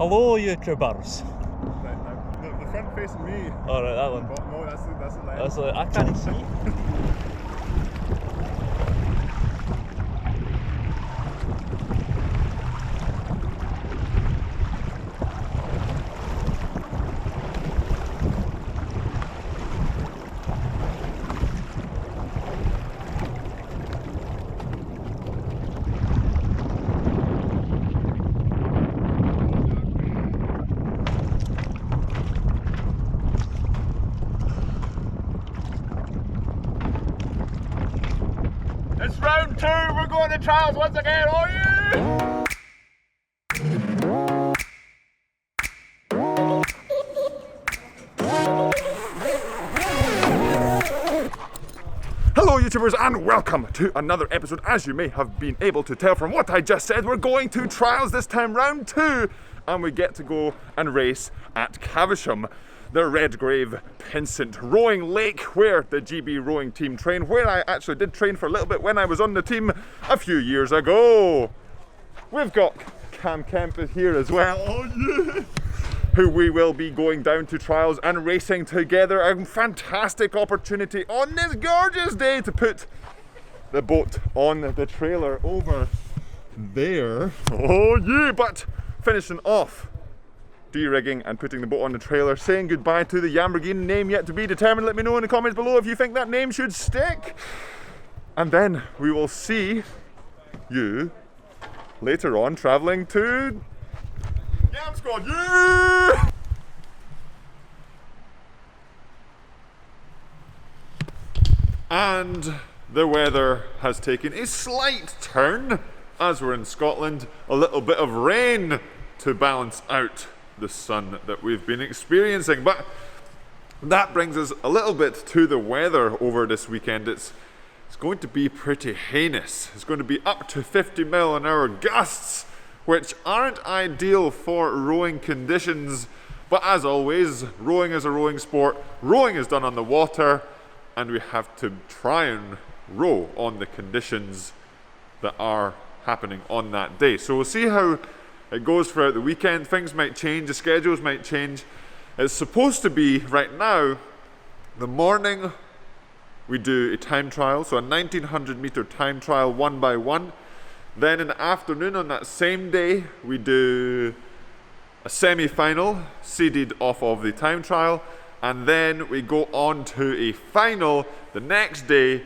Hello, YouTubers. The front facing me. Alright, that one. But no, that's the left. That's like, I can't see. It's round 2, we're going to trials once again, are you? Hello YouTubers and welcome to another episode. As you may have been able to tell from what I just said, we're going to trials this time, round 2, and we get to go and race at Caversham, the Redgrave Pinsent rowing lake where the GB rowing team train, where I actually did train for a little bit when I was on the team a few years ago. We've got Cam Kemp here as well, who we will be going down to trials and racing together. A fantastic opportunity on this gorgeous day to put the boat on the trailer over there. But finishing off de-rigging and putting the boat on the trailer, saying goodbye to the Lamborghini, name yet to be determined. Let me know in the comments below if you think that name should stick. And then we will see you later on travelling to yamsquad. Yeah! And the weather has taken a slight turn as we're in Scotland. A little bit of rain to balance out the sun that we've been experiencing, but that brings us a little bit to the weather over this weekend. It's going to be pretty heinous. It's going to be up to 50 mile an hour gusts, which aren't ideal for rowing conditions, but as always, rowing is a rowing sport. Rowing is done on the water, and we have to try and row on the conditions that are happening on that day. So we'll see how it goes throughout the weekend. Things might change, the schedules might change. It's supposed to be, right now, the morning we do a time trial, so a 1900 metre time trial 1 by 1. Then in the afternoon on that same day, we do a semi-final seeded off of the time trial, and then we go on to a final the next day,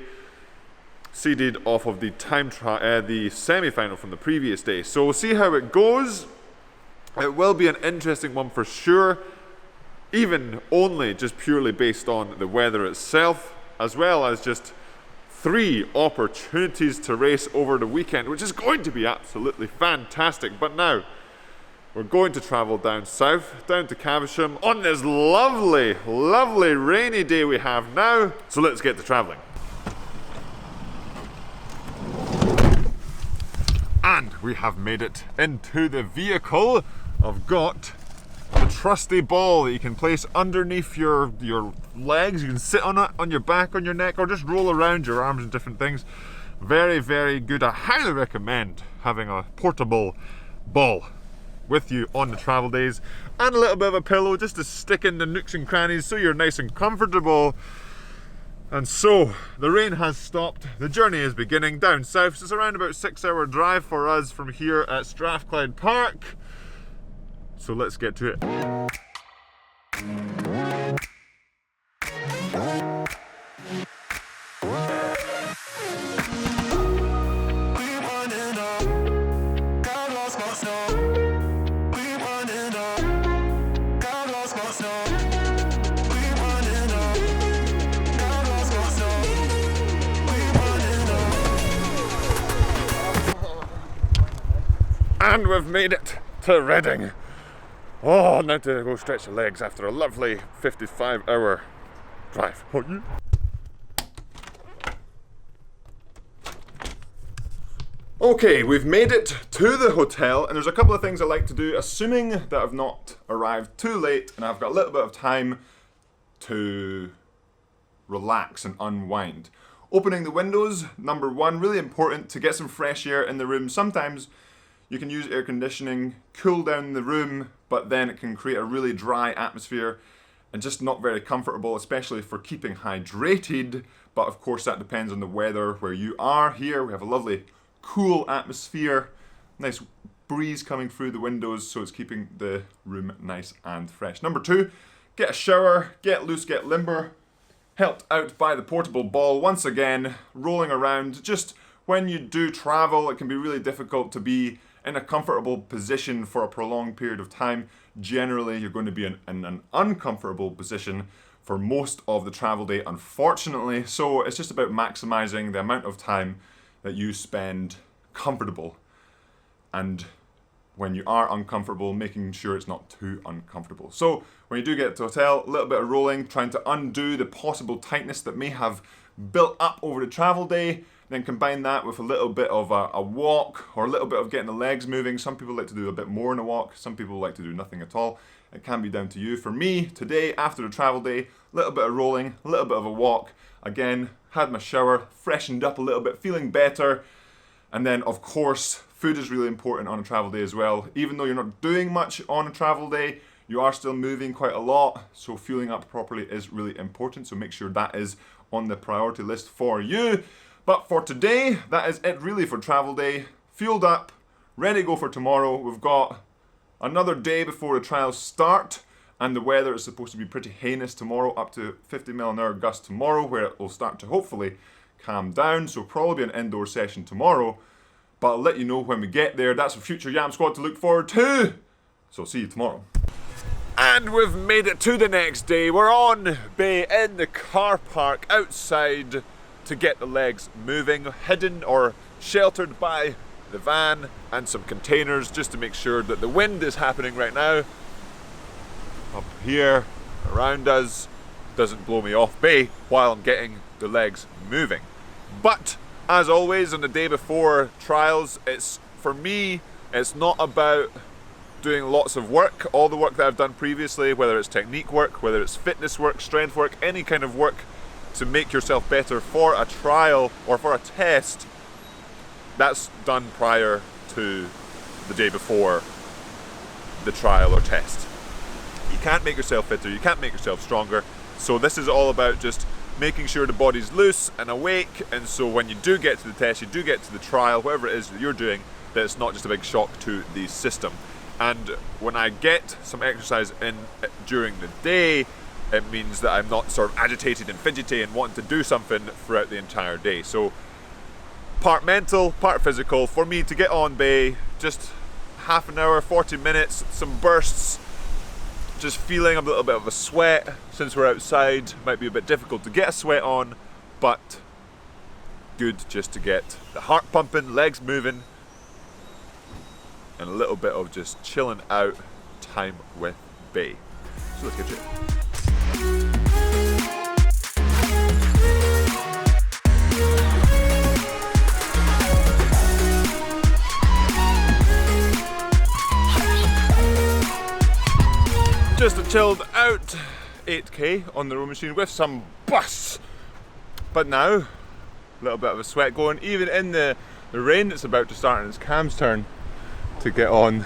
seeded off of the the semi-final from the previous day. So we'll see how it goes. It will be an interesting one for sure, even only just purely based on the weather itself, as well as just 3 opportunities to race over the weekend, which is going to be absolutely fantastic. But now we're going to travel down south, down to Caversham on this lovely, lovely rainy day we have now. So let's get to travelling. And we have made it into the vehicle. I've got the trusty ball that you can place underneath your legs. You can sit on it, on your back, on your neck, or just roll around your arms and different things. Very, very good. I highly recommend having a portable ball with you on the travel days, and a little bit of a pillow just to stick in the nooks and crannies so you're nice and comfortable. And so the rain has stopped, the journey is beginning down south. So it's around about 6-hour drive for us from here at Strathclyde Park. So let's get to it. And we've made it to Reading. Oh, now to go stretch the legs after a lovely 55-hour drive. Okay, we've made it to the hotel, and there's a couple of things I like to do, assuming that I've not arrived too late and I've got a little bit of time to relax and unwind. Opening the windows, number one, really important to get some fresh air in the room. Sometimes You can use air conditioning, cool down the room, but then it can create a really dry atmosphere and just not very comfortable, especially for keeping hydrated. But of course that depends on the weather where you are. Here we have a lovely cool atmosphere, nice breeze coming through the windows, so it's keeping the room nice and fresh. Number 2, get a shower, get loose, get limber. Helped out by the portable ball once again, rolling around. Just when you do travel, it can be really difficult to be in a comfortable position for a prolonged period of time. Generally, you're going to be in an uncomfortable position for most of the travel day, unfortunately. So it's just about maximizing the amount of time that you spend comfortable, and when you are uncomfortable, making sure it's not too uncomfortable. So when you do get to the hotel, a little bit of rolling, trying to undo the possible tightness that may have built up over the travel day, then combine that with a little bit of a walk, or a little bit of getting the legs moving. Some people like to do a bit more in a walk, some people like to do nothing at all. It can be down to you. For me, today, after the travel day, a little bit of rolling, a little bit of a walk. Again, had my shower, freshened up a little bit, feeling better. And then, of course, food is really important on a travel day as well. Even though you're not doing much on a travel day, you are still moving quite a lot, so fueling up properly is really important. So make sure that is on the priority list for you. But for today, that is it really for travel day. Fueled up, ready to go for tomorrow. We've got another day before the trials start, and the weather is supposed to be pretty heinous tomorrow, up to 50 mile an hour gusts tomorrow, where it will start to hopefully calm down. So probably an indoor session tomorrow, but I'll let you know when we get there. That's a future Yam Squad to look forward to. So see you tomorrow. And we've made it to the next day. We're on bay in the car park outside to get the legs moving, hidden or sheltered by the van and some containers, just to make sure that the wind is happening right now up here around us doesn't blow me off bay while I'm getting the legs moving. But as always on the day before trials, for me it's not about doing lots of work. All the work that I've done previously, whether it's technique work, whether it's fitness work, strength work, any kind of work to make yourself better for a trial or for a test, that's done prior to the day before the trial or test. You can't make yourself fitter, you can't make yourself stronger. So this is all about just making sure the body's loose and awake, and so when you do get to the test, you do get to the trial, whatever it is that you're doing, that it's not just a big shock to the system. And when I get some exercise in during the day, it means that I'm not sort of agitated and fidgety and wanting to do something throughout the entire day. So part mental, part physical. For me to get on bay, just half an hour, 40 minutes, some bursts, just feeling a little bit of a sweat. Since we're outside, might be a bit difficult to get a sweat on, but good just to get the heart pumping, legs moving, and a little bit of just chilling out time with bay. So let's get to it. Just a chilled out 8k on the row machine with some bus. But now, a little bit of a sweat going, even in the rain that's about to start, and it's Cam's turn to get on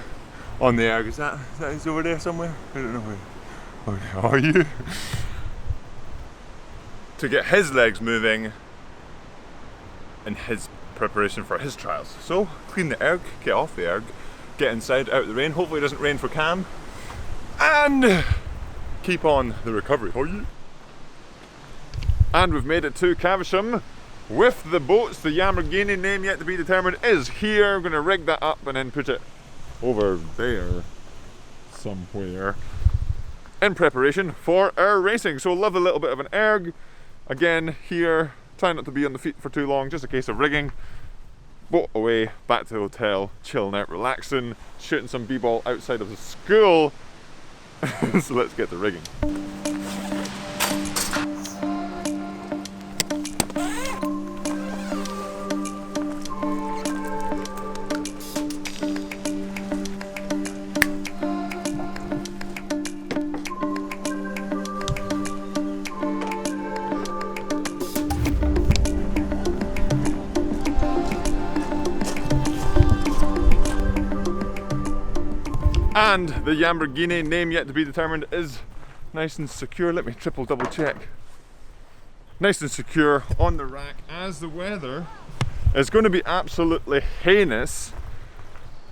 the erg. Is that he's over there somewhere? I don't know where are you? To get his legs moving in his preparation for his trials. So clean the erg, get off the erg, get inside out of the rain. Hopefully it doesn't rain for Cam, and keep on the recovery. Are you? And we've made it to Caversham with the boats. The Lamborghini, name yet to be determined, is here. We're going to rig that up and then put it over there somewhere in preparation for our racing. So love a little bit of an erg. Again here, try not to be on the feet for too long, just a case of rigging. Boat away, back to the hotel, chilling out, relaxing, shooting some b-ball outside of the school. So let's get to rigging. And the Lamborghini, name yet to be determined, is nice and secure. Let me triple double check. Nice and secure on the rack, as the weather is going to be absolutely heinous.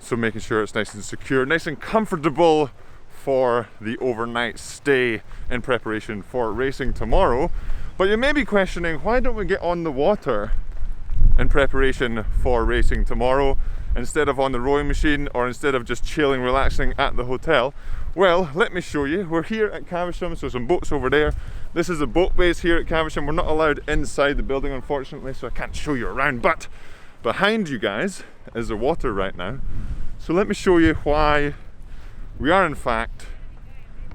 So making sure it's nice and secure, nice and comfortable for the overnight stay in preparation for racing tomorrow. But you may be questioning, why don't we get on the water in preparation for racing tomorrow instead of on the rowing machine, or instead of just chilling, relaxing at the hotel? Well, let me show you. We're here at Caversham, so some boats over there. This is a boat base here at Caversham. We're not allowed inside the building, unfortunately, so I can't show you around, but behind you guys is the water right now. So let me show you why we are in fact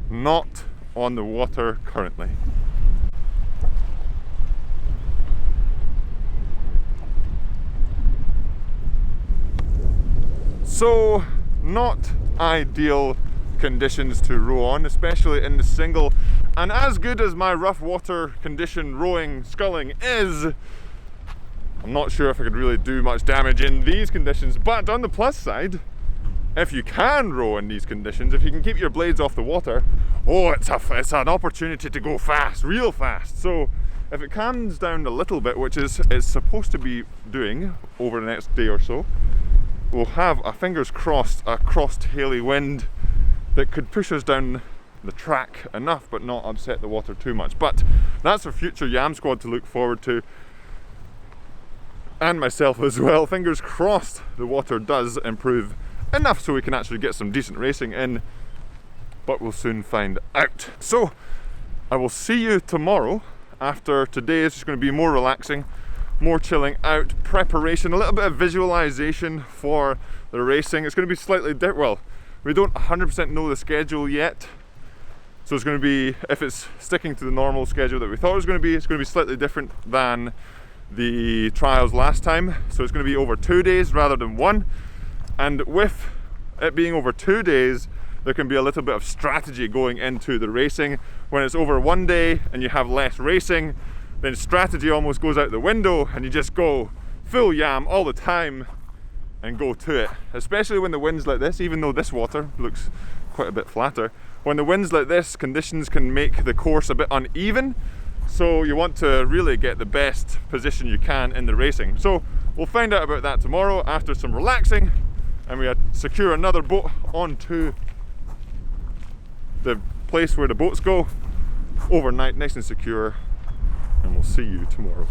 not on the water currently. So, not ideal conditions to row on, especially in the single. And as good as my rough water condition rowing sculling is, I'm not sure if I could really do much damage in these conditions. But on the plus side, if you can row in these conditions, if you can keep your blades off the water, oh, it's an opportunity to go fast, real fast. So if it calms down a little bit, which it's supposed to be doing over the next day or so, we'll have, fingers crossed, a cross-taily wind that could push us down the track enough but not upset the water too much. But that's for future Yam Squad to look forward to, and myself as well. Fingers crossed the water does improve enough so we can actually get some decent racing in, but we'll soon find out. So I will see you tomorrow. After today, it's just going to be more relaxing, more chilling out, preparation, a little bit of visualization for the racing. It's going to be slightly different. Well, we don't 100% know the schedule yet, so it's going to be, if it's sticking to the normal schedule that we thought it was going to be, it's going to be slightly different than the trials last time. So it's going to be over 2 days rather than one. And with it being over 2 days, there can be a little bit of strategy going into the racing. When it's over 1 day and you have less racing, then strategy almost goes out the window and you just go full yam all the time and go to it. Especially when the wind's like this, even though this water looks quite a bit flatter. When the wind's like this, conditions can make the course a bit uneven. So you want to really get the best position you can in the racing. So we'll find out about that tomorrow after some relaxing, and we secure another boat onto the place where the boats go overnight, nice and secure, and we'll see you tomorrow.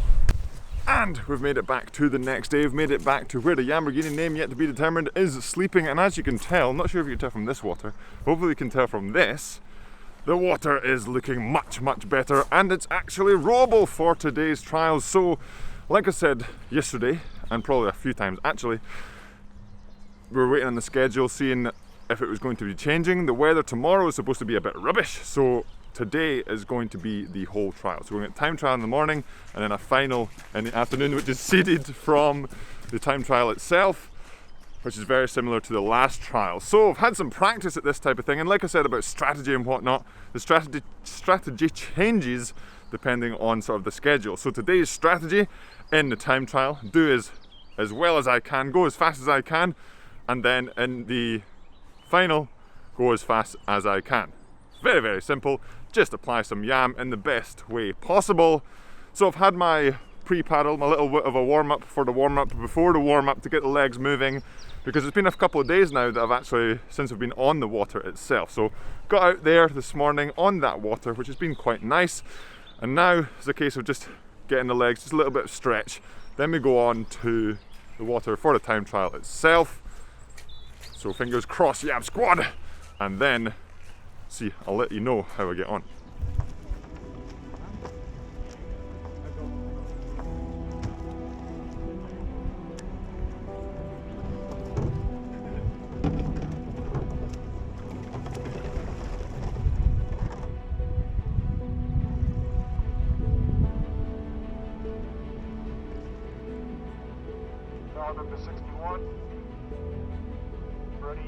And we've made it back to the next day. We've made it back to where the Lamborghini, name yet to be determined, is sleeping. And as you can tell, I'm not sure if you can tell from this water, hopefully you can tell from this, the water is looking much, much better, and it's actually rowable for today's trials. So, like I said yesterday, and probably a few times actually, we were waiting on the schedule, seeing if it was going to be changing. The weather tomorrow is supposed to be a bit rubbish, so today is going to be the whole trial. So we're going to time trial in the morning and then a final in the afternoon, which is seeded from the time trial itself, which is very similar to the last trial. So I've had some practice at this type of thing, and like I said about strategy and whatnot, the strategy changes depending on sort of the schedule. So today's strategy in the time trial, do as well as I can, go as fast as I can, and then in the final, go as fast as I can. Very, very simple. Just apply some yam in the best way possible. So I've had my pre-paddle, my little bit of a warm-up for the warm-up before the warm-up to get the legs moving, because it's been a couple of days now that I've actually, since I've been on the water itself. So got out there this morning on that water, which has been quite nice, and now it's a case of just getting the legs, just a little bit of stretch. Then we go on to the water for the time trial itself. So fingers crossed, Yam Squad, and then see, I'll let you know how I get on. Number 61. Ready.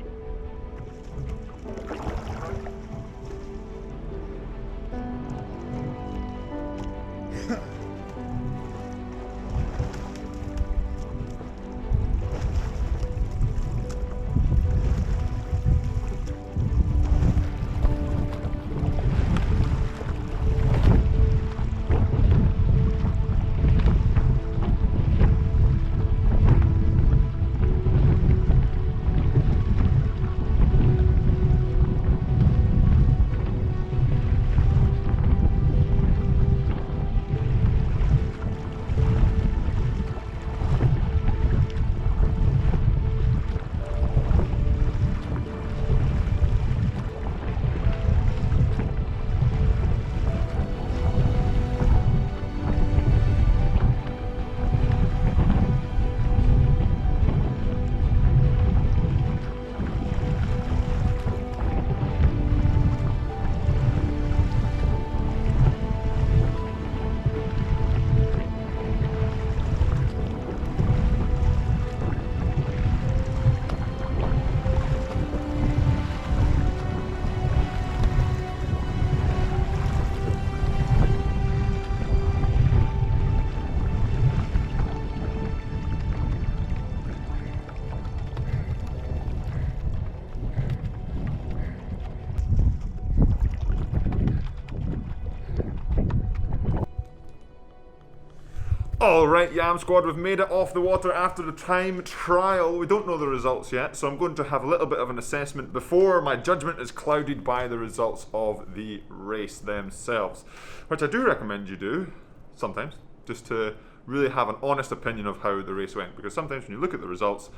Alright, Yam Squad, we've made it off the water after the time trial. We don't know the results yet, so I'm going to have a little bit of an assessment before my judgment is clouded by the results of the race themselves. Which I do recommend you do, sometimes, just to really have an honest opinion of how the race went. Because sometimes when you look at the results,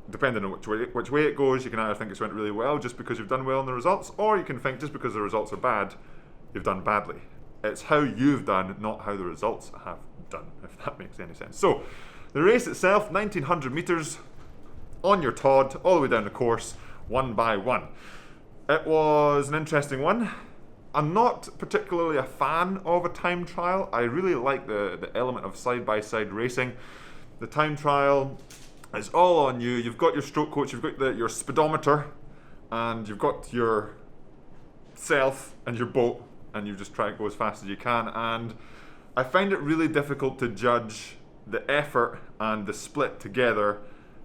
depending on which way it goes, you can either think it's went really well just because you've done well in the results, or you can think just because the results are bad, you've done badly. It's how you've done, not how the results have done, if that makes any sense. So, the race itself, 1900 metres on your Todd, all the way down the course, one by one. It was an interesting one. I'm not particularly a fan of a time trial. I really like the element of side-by-side racing. The time trial is all on you. You've got your stroke coach, you've got your speedometer, and you've got yourself and your boat, and you just try to go as fast as you can. And I find it really difficult to judge the effort and the split together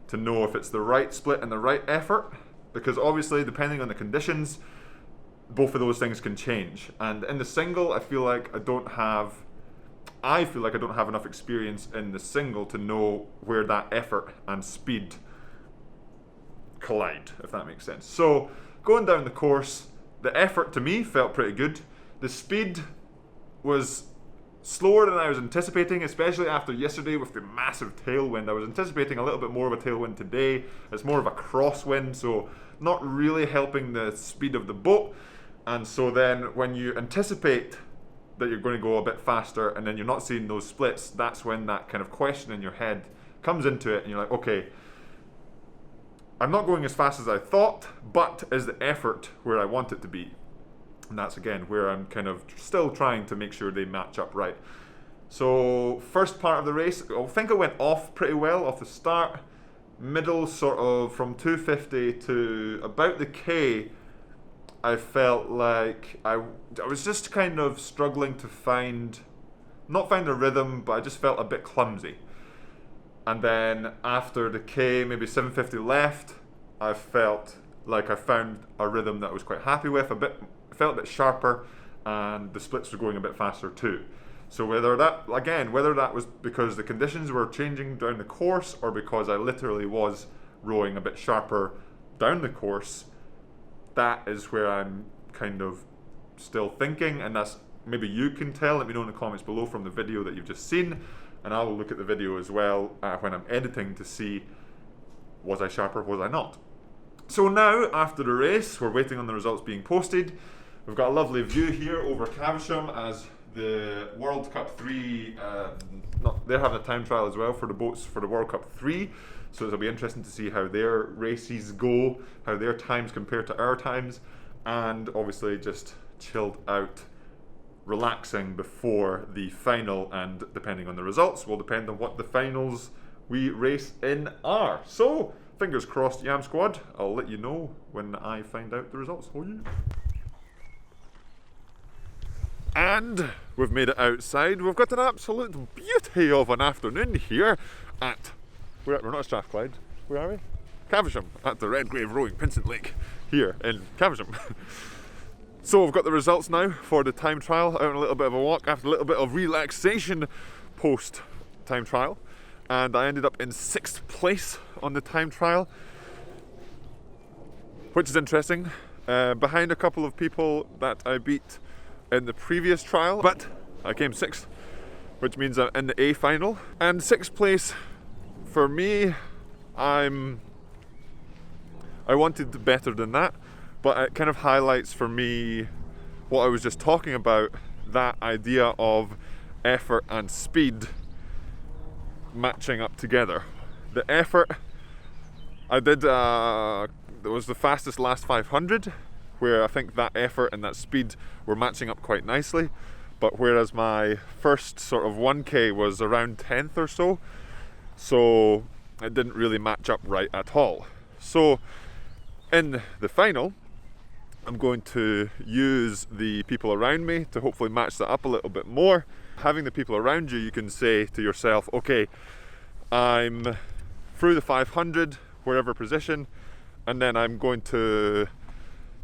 to know if it's the right split and the right effort, because obviously depending on the conditions, both of those things can change. And in the single, I feel like I don't have enough experience in the single to know where that effort and speed collide, if that makes sense. So going down the course, the effort to me felt pretty good. The speed was slower than I was anticipating, especially after yesterday with the massive tailwind. I was anticipating a little bit more of a tailwind today. It's more of a crosswind, so not really helping the speed of the boat. And so then when you anticipate that you're going to go a bit faster and then you're not seeing those splits, that's when that kind of question in your head comes into it and you're like, okay, I'm not going as fast as I thought, but is the effort where I want it to be? And that's again where I'm kind of still trying to make sure they match up right. So first part of the race, I think it went off pretty well off the start. Middle sort of from 250 to about the K, I felt like I was just kind of struggling to not find a rhythm, but I just felt a bit clumsy. And then after the K, maybe 750 left, I felt like I found a rhythm that I was quite happy with, felt a bit sharper, and the splits were going a bit faster too. So whether that was because the conditions were changing down the course, or because I literally was rowing a bit sharper down the course, that is where I'm kind of still thinking, and that's maybe you can tell. Let me know in the comments below from the video that you've just seen, and I will look at the video as well when I'm editing to see, was I sharper, was I not? So now, after the race, we're waiting on the results being posted. We've got a lovely view here over Caversham as the World Cup 3, they're having a time trial as well for the boats for the World Cup 3. So it'll be interesting to see how their races go, how their times compare to our times, and obviously just chilled out, relaxing before the final, and depending on the results will depend on what the finals we race in are. So, fingers crossed, Yam Squad. I'll let you know when I find out the results. Oh yeah. And we've made it outside. We've got an absolute beauty of an afternoon here at, we're not at Strathclyde, where are we? Caversham, at the Redgrave Rowing Pinsent Lake here in Caversham. So we've got the results now for the time trial, out on a little bit of a walk after a little bit of relaxation post time trial, and I ended up in 6th place on the time trial, which is interesting, behind a couple of people that I beat in the previous trial, but I came 6th, which means I'm in the A final. And 6th place for me, I wanted better than that, but it kind of highlights for me what I was just talking about, that idea of effort and speed matching up together. The effort, I did, it was the fastest last 500, where I think that effort and that speed were matching up quite nicely, but whereas my first sort of 1K was around 10th or so, so it didn't really match up right at all. So in the final, I'm going to use the people around me to hopefully match that up a little bit more. Having the people around you, you can say to yourself, okay, I'm through the 500, wherever position, and then I'm going to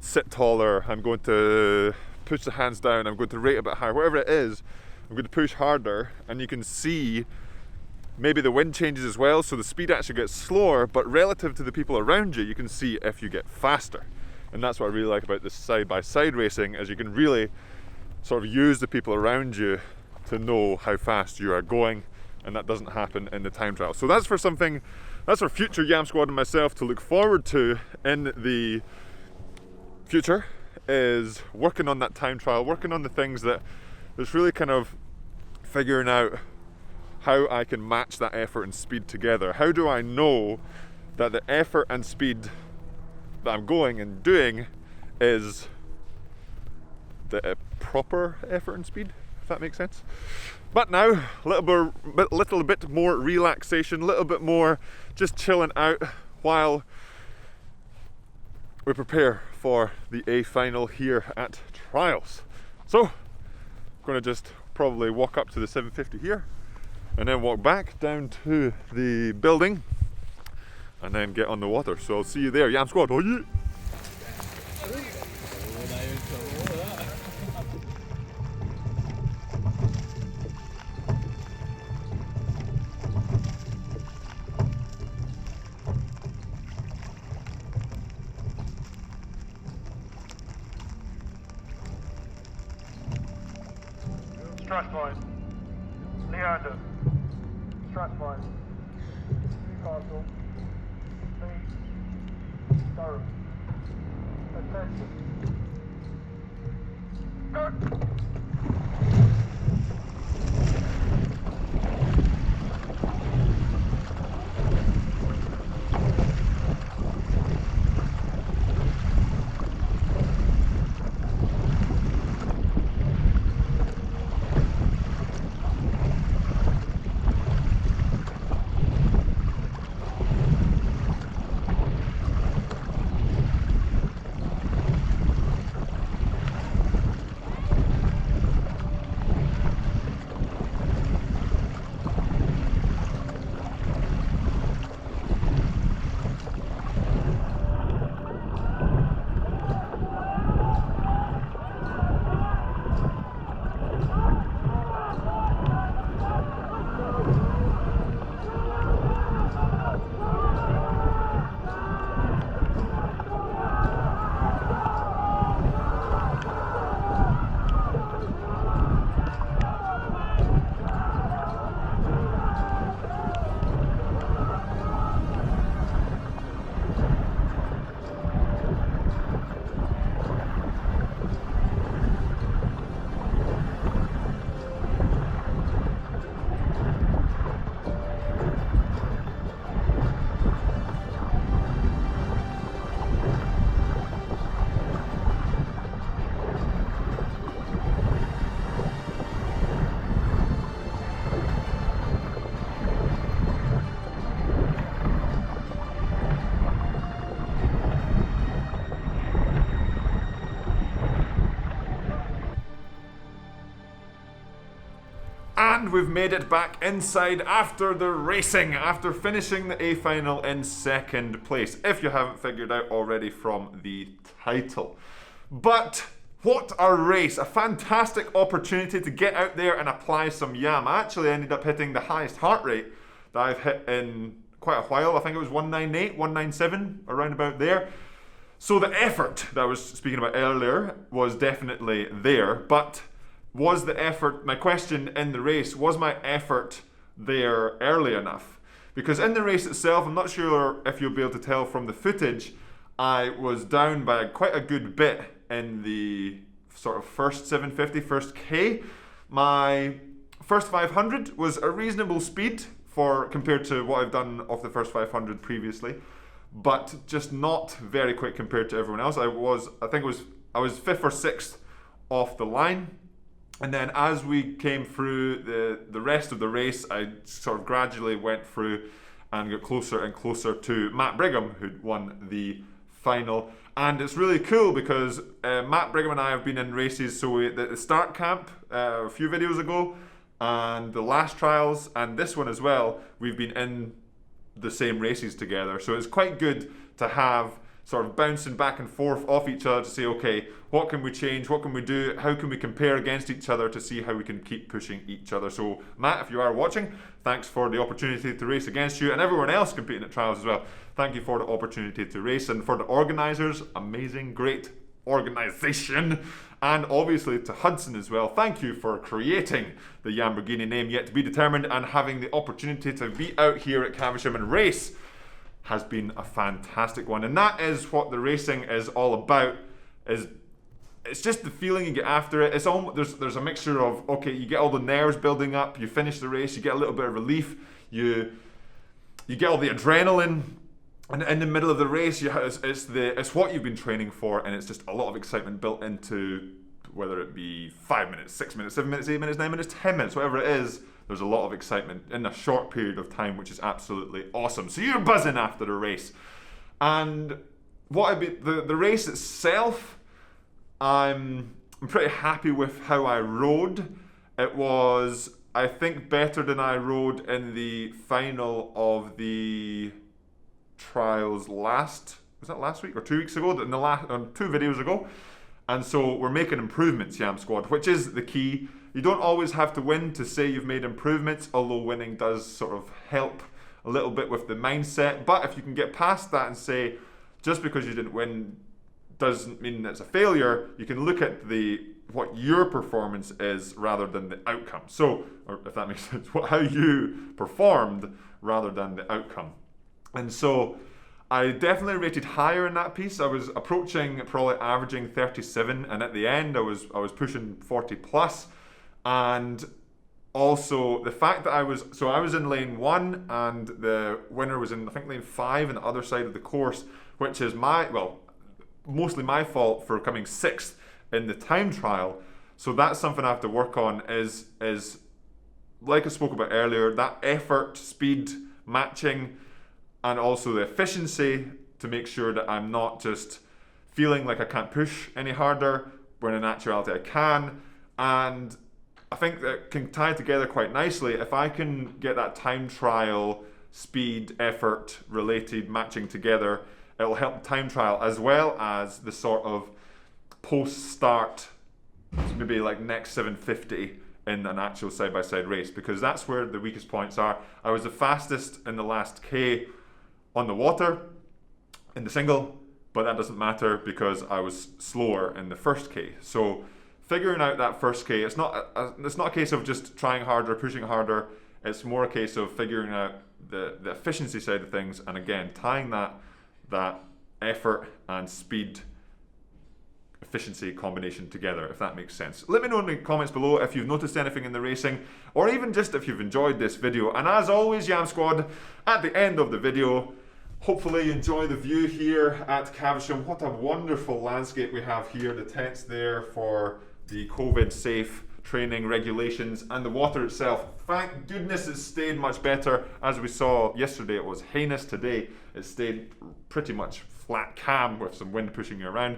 sit taller, I'm going to push the hands down, I'm going to rate a bit higher, whatever it is, I'm going to push harder, and you can see maybe the wind changes as well, so the speed actually gets slower, but relative to the people around you, you can see if you get faster. And that's what I really like about this side-by-side racing, is you can really sort of use the people around you to know how fast you are going, and that doesn't happen in the time trial. So that's for future Yam Squad and myself to look forward to in the future, is working on that time trial, working on the things that it's really kind of figuring out how I can match that effort and speed together. How do I know that the effort and speed that I'm going and doing is the proper effort and speed, if that makes sense? But now, a little bit more relaxation, a little bit more just chilling out while we prepare for the A final here at Trials. So, I'm going to just probably walk up to the 750 here, and then walk back down to the building, and then get on the water. So I'll see you there, Yam Squad. Oh yeah! Strathmine, Leander, Strathmine, Newcastle, Leeds, Durham. Attention. Go! And we've made it back inside after the racing, after finishing the A final in second place, if you haven't figured out already from the title. But what a race, a fantastic opportunity to get out there and apply some yam. I actually ended up hitting the highest heart rate that I've hit in quite a while. I think it was 198, 197, around about there. So the effort that I was speaking about earlier was definitely there, but was the effort, my question in the race, was my effort there early enough? Because in the race itself, I'm not sure if you'll be able to tell from the footage, I was down by quite a good bit in the sort of first 750, first K. My first 500 was a reasonable speed compared to what I've done off the first 500 previously, but just not very quick compared to everyone else. I was 5th or 6th off the line. And then as we came through the rest of the race, I sort of gradually went through and got closer and closer to Matt Brigham, who'd won the final. And it's really cool because Matt Brigham and I have been in races, so the start camp a few videos ago, and the last trials, and this one as well, we've been in the same races together. So it's quite good to have sort of bouncing back and forth off each other to say, okay, what can we change? What can we do? How can we compare against each other to see how we can keep pushing each other? So Matt, if you are watching, thanks for the opportunity to race against you, and everyone else competing at trials as well. Thank you for the opportunity to race, and for the organisers, amazing, great organisation, and obviously to Hudson as well. Thank you for creating the Lamborghini name yet to be determined, and having the opportunity to be out here at Caversham and race has been a fantastic one. And that is what the racing is all about. It's just the feeling you get after it. It's all, there's a mixture of, okay, you get all the nerves building up, you finish the race, you get a little bit of relief, you get all the adrenaline, and in the middle of the race, it's what you've been training for, and it's just a lot of excitement built into, whether it be 5 minutes, 6 minutes, 7 minutes, 8 minutes, 9 minutes, 10 minutes, whatever it is. There's a lot of excitement in a short period of time, which is absolutely awesome. So you're buzzing after the race. And the race itself, I'm pretty happy with how I rode. It was, I think, better than I rode in the final of the trials was that last week or 2 weeks ago? In the last 2 videos ago. And so we're making improvements, yamsquad, which is the key. You don't always have to win to say you've made improvements, although winning does sort of help a little bit with the mindset. But if you can get past that and say, just because you didn't win doesn't mean it's a failure, you can look at what your performance is rather than the outcome. So, or if that makes sense, how you performed rather than the outcome. And so I definitely rated higher in that piece. I was approaching, probably averaging 37, and at the end I was pushing 40 plus. And also the fact that I was in lane 1 and the winner was in, I think, lane 5 on the other side of the course, which is mostly my fault for coming 6th in the time trial. So that's something I have to work on, is like I spoke about earlier, that effort, speed, matching, and also the efficiency to make sure that I'm not just feeling like I can't push any harder when in actuality I can. And I think that can tie together quite nicely. If I can get that time trial, speed, effort related matching together, it will help the time trial as well as the sort of post-start, maybe like next 750 in an actual side-by-side race, because that's where the weakest points are. I was the fastest in the last K on the water in the single, but that doesn't matter because I was slower in the first K. So figuring out that first K, it's not a case of just trying harder, pushing harder. It's more a case of figuring out the efficiency side of things, and again, tying that effort and speed efficiency combination together, if that makes sense. Let me know in the comments below if you've noticed anything in the racing, or even just if you've enjoyed this video. And as always, Yam Squad, at the end of the video, hopefully you enjoy the view here at Caversham. What a wonderful landscape we have here. The tents there for the COVID safe training regulations, and the water itself, thank goodness it stayed much better. As we saw yesterday, it was heinous. Today it stayed pretty much flat calm with some wind pushing you around.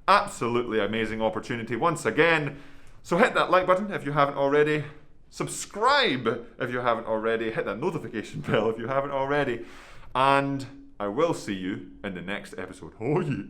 Absolutely amazing opportunity once again. So hit that like button if you haven't already, subscribe if you haven't already, hit that notification bell if you haven't already, and I will see you in the next episode. Oh yeah.